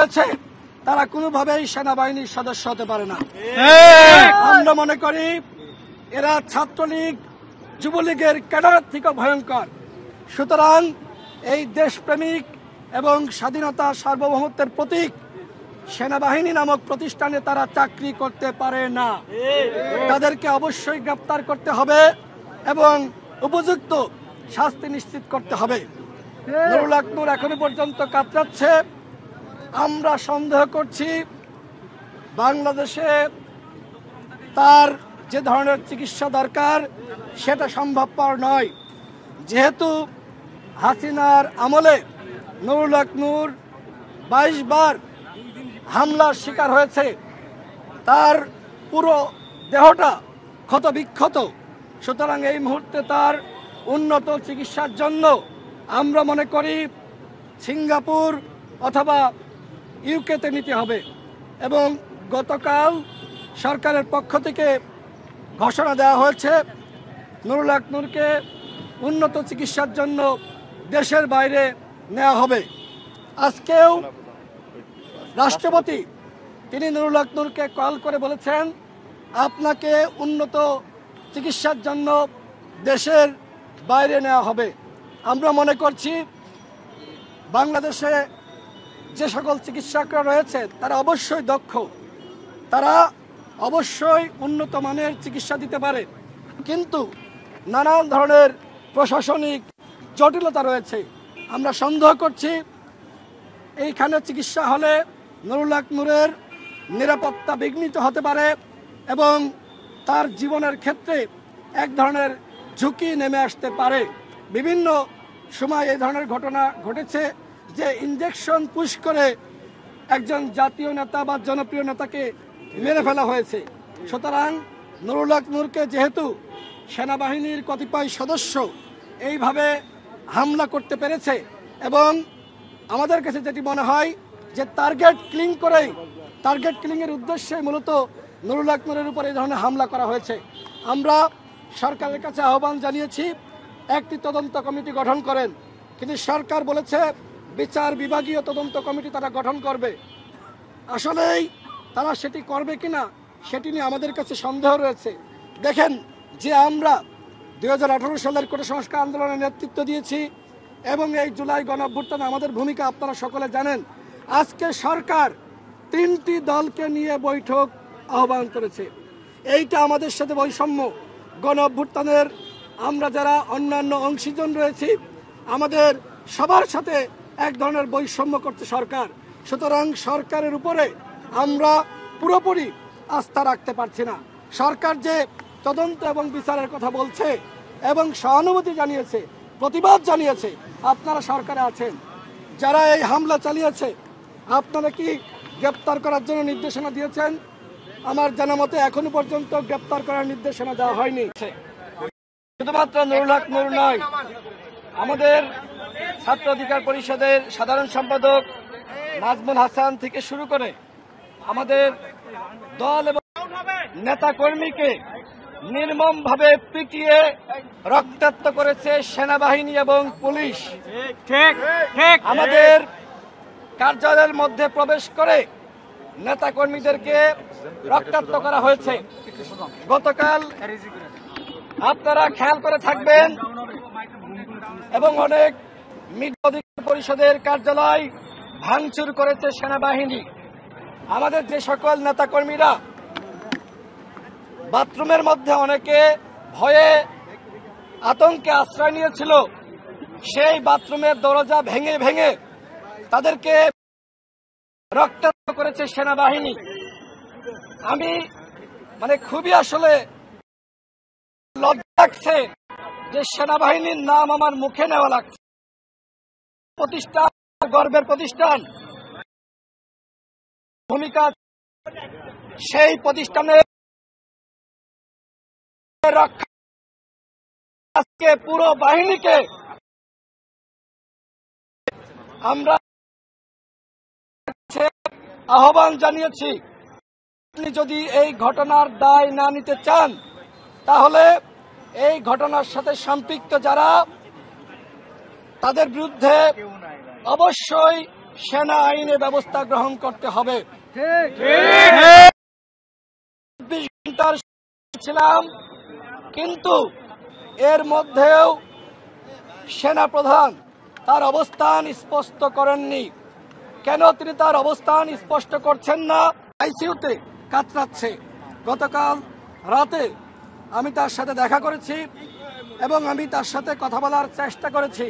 আছে তারা কোনোভাবেই সেনাবাহিনীর সদস্য হতে পারে না। আমরা মনে করি এরা ছাত্রলীগ যুবলীগের ক্যাডারের থেকে ভয়ঙ্কর। সুতরাং এই দেশপ্রেমিক এবং স্বাধীনতা সার্বভৌমত্বের প্রতীক সেনাবাহিনী নামক প্রতিষ্ঠানে তারা চাকরি করতে পারে না। তাদেরকে অবশ্যই গ্রেপ্তার করতে হবে এবং উপযুক্ত শাস্তি নিশ্চিত করতে হবে। নুরুল হক নূর এখনো পর্যন্ত কাতরাচ্ছে। আমরা সন্দেহ করছি বাংলাদেশে তার যে ধরনের চিকিৎসা দরকার সেটা সম্ভবপর নয়, যেহেতু হাসিনার আমলে নুরুল হক নূর 22 বার হামলার শিকার হয়েছে। তার পুরো দেহটা ক্ষত বিক্ষত। সুতরাং এই মুহূর্তে তার উন্নত চিকিৎসার জন্য আমরা মনে করি সিঙ্গাপুর অথবা ইউকেতে নিতে হবে। এবং গতকাল সরকারের পক্ষ থেকে ঘোষণা দেওয়া হয়েছে নুরুল হক নূরকে উন্নত চিকিৎসার জন্য দেশের বাইরে নেওয়া হবে। আজকেও রাষ্ট্রপতি তিনি নুরুল হক নূরকে কল করে বলেছেন আপনাকে উন্নত চিকিৎসার জন্য দেশের বাইরে নেওয়া হবে। আমরা মনে করছি বাংলাদেশে যে সকল চিকিৎসকরা রয়েছে তারা অবশ্যই দক্ষ, তারা অবশ্যই উন্নত মানের চিকিৎসা দিতে পারে, কিন্তু নানান ধরনের প্রশাসনিক জটিলতা রয়েছে। আমরা সন্দেহ করছি এইখানে চিকিৎসা হলে নুরুল হক নূরের নিরাপত্তা বিঘ্নিত হতে পারে এবং তার জীবনের ক্ষেত্রে এক ধরনের ঝুঁকি নেমে আসতে পারে। বিভিন্ন সময় এই ধরনের ঘটনা ঘটেছে যে ইনজেকশন পুশ করে একজন জাতীয় নেতা বা জনপ্রিয় নেতাকে মেরে ফেলা হয়েছে। সুতরাং নুরুল হক নূরকে যেহেতু সেনাবাহিনীর কতিপয় সদস্য এইভাবে হামলা করতে পেরেছে এবং আমাদের কাছে যেটি মনে হয় যে টার্গেট কিলিংয়ের উদ্দেশ্যে মূলত নুরুল হক নূরের উপর এই ধরনের হামলা করা হয়েছে। আমরা সরকারের কাছে আহ্বান জানিয়েছি একটি তদন্ত কমিটি গঠন করেন, কিন্তু সরকার বলেছে বিচার বিভাগীয় তদন্ত কমিটি তারা গঠন করবে। আসলেই তারা সেটি করবে কিনা সেটি নিয়ে আমাদের কাছে সন্দেহ রয়েছে। দেখেন যে আমরা 2018 সালের কোটা সংস্কার আন্দোলনের নেতৃত্ব দিয়েছি এবং এই জুলাই গণঅভ্যুত্থানে আমাদের ভূমিকা আপনারা সকলে জানেন। আজকে সরকার 3টি দলকে নিয়ে বৈঠক আহ্বান করেছে। এইটা আমাদের সাথে বৈষম্য। গণঅভ্যুত্থানের আমরা যারা অন্যান্য অংশীজন রয়েছি আমাদের সবার সাথে এক ধরনের বৈষম্য করছে সরকার। সুতরাং সরকারের উপরে আমরা পুরোপুরি আস্থা রাখতে পারছি না। সরকার যে তদন্ত এবং বিচারের কথা বলছে এবং সহানুভূতি জানিয়েছে, প্রতিবাদ জানিয়েছে, আপনারা সরকারে আছেন, যারা এই হামলা চালিয়েছে আপনারা কি গ্রেপ্তার করার জন্য নির্দেশনা দিয়েছেন? আমার জানা মতে এখনো পর্যন্ত গ্রেপ্তার করার নির্দেশনা দেওয়া হয়নি। শুধুমাত্র নুরুল হক নূর নয়, আমাদের ছাত্র অধিকার পরিষদের সাধারণ সম্পাদক নাজমুল হাসান থেকে শুরু করে আমাদের দল এবং নেতা কর্মীকে নির্মমভাবে পিটিয়ে রক্তাক্ত করেছে সেনাবাহিনী এবং পুলিশ। আমাদের কার্যালয়ের মধ্যে প্রবেশ করে নেতা কর্মীদেরকে রক্তাক্ত করা হয়েছে। গতকাল আপনারা খেয়াল করে থাকবেন এবং অনেক মিডিয়া অধিকার পরিষদের কার্যালয় ভাঙচুর করেছে সেনাবাহিনী। আমাদের যে সকল নেতা কর্মীরা বাথরুমের মধ্যে অনেকে ভয়ে আতঙ্কে আশ্রয় নিয়েছিল, সেই বাথরুমের দরজা ভেঙে ভেঙে তাদেরকে রক্তাক্ত করেছে সেনাবাহিনী। আমি খুবই আসলে লজ্জা লাগছে যে সেনাবাহিনীর নাম আমার মুখে নেওয়া লাগছে। প্রতিষ্ঠান, গর্বের প্রতিষ্ঠান, ভূমিকা সেই প্রতিষ্ঠানের রক্ষা আজকে পুরো বাহিনীকে আমরা আহ্বান জানিয়েছি। আপনি যদি এই ঘটনার দায় না নিতে চান তাহলে এই ঘটনার সাথে সম্পৃক্ত যারা তাদের বিরুদ্ধে অবশ্যই সেনা আইনে ব্যবস্থা গ্রহণ করতে হবে। 24 ঘন্টার ছিলাম, কিন্তু এর মধ্যেও সেনা প্রধান তার অবস্থান স্পষ্ট করেননি। কেন তিনি তার অবস্থান স্পষ্ট করছেন না? আইসিইউতে কাতরাচ্ছে। গতকাল রাতে আমি তার সাথে দেখা করেছি এবং আমি তার সাথে কথা বলার চেষ্টা করেছি।